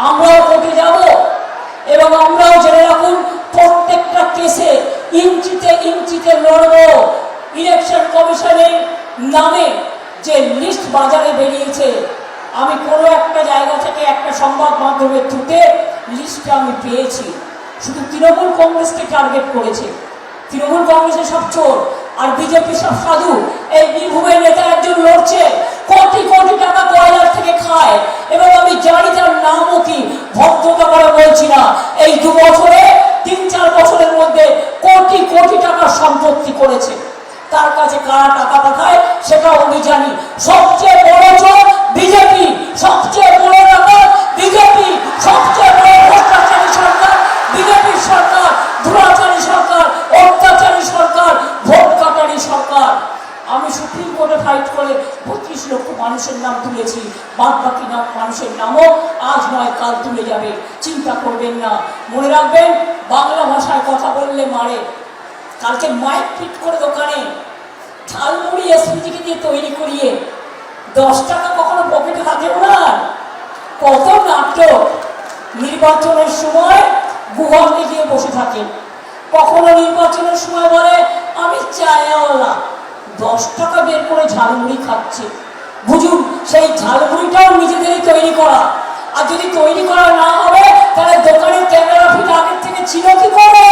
আমরাও কোর্টে যাব এবং আমরাও জেনে রাখুন প্রত্যেকটা কেসে ইঞ্চিতে ইঞ্চিতে লড়ব। ইলেকশন কমিশনের নামে যে লিস্ট বাজারে বেরিয়েছে, আমি কোনো একটা জায়গা থেকে একটা সংবাদ মাধ্যমের থ্রুতে লিস্টটা আমি পেয়েছি, শুধু তৃণমূল কংগ্রেসকে টার্গেট করেছে। তৃণমূল কংগ্রেসের সব চোর আর বিজেপি সব সাধু। এই বীরভূমের নেতা একজন লড়ছে, কোটি কোটি টাকা কয়লার থেকে খায় এবং আমি জানি তার নামও কি, ভদ্রতা করে বলছি না। এই 2 বছরে 3-4 বছরের মধ্যে কোটি কোটি টাকার সম্পত্তি করেছে। তার কাছে কারা টাকা পাঠায় সেটাও আমি জানি। সবচেয়ে বড় চোর বিজেপি, সবচেয়ে বড় টাকা বিজেপি, সবচেয়ে বড় ভ্রষ্টাচারী সরকার বিজেপির সরকার, দুরাচারী সরকার, অত্যাচারী সরকার, ভোট কাটারি সরকার। আমি সুপ্রিম কোর্টে ফাইট করে 32 লক্ষ মানুষের নাম তুলেছি, বাদ বাকি মানুষের নামও আজ নয় কাল তুলে যাবে, চিন্তা করবেন না। মনে রাখবেন, বাংলা ভাষায় কথা বললে মারে। কালকে মাইক ফিট করে দোকানে ঝালমুড়ি এসপিজিকে দিয়ে তৈরি করিয়ে 10 টাকা কখনো পকেটে থাকে ওনার। কত নাটক! নির্বাচনের সময় গুহাতে গিয়ে বসে থাকেন, কখনো নির্বাচনের সময় বলে আমি চায়ওয়ালা, 10 টাকা বের করে ঝালমুড়ি খাচ্ছে। বুঝুন, সেই ঝালমুড়িটাও নিজেদেরই তৈরি করা। আর যদি তৈরি করা না হবে তাহলে দোকানের ক্যামেরা ফিট আগের থেকে ছিল কি করে?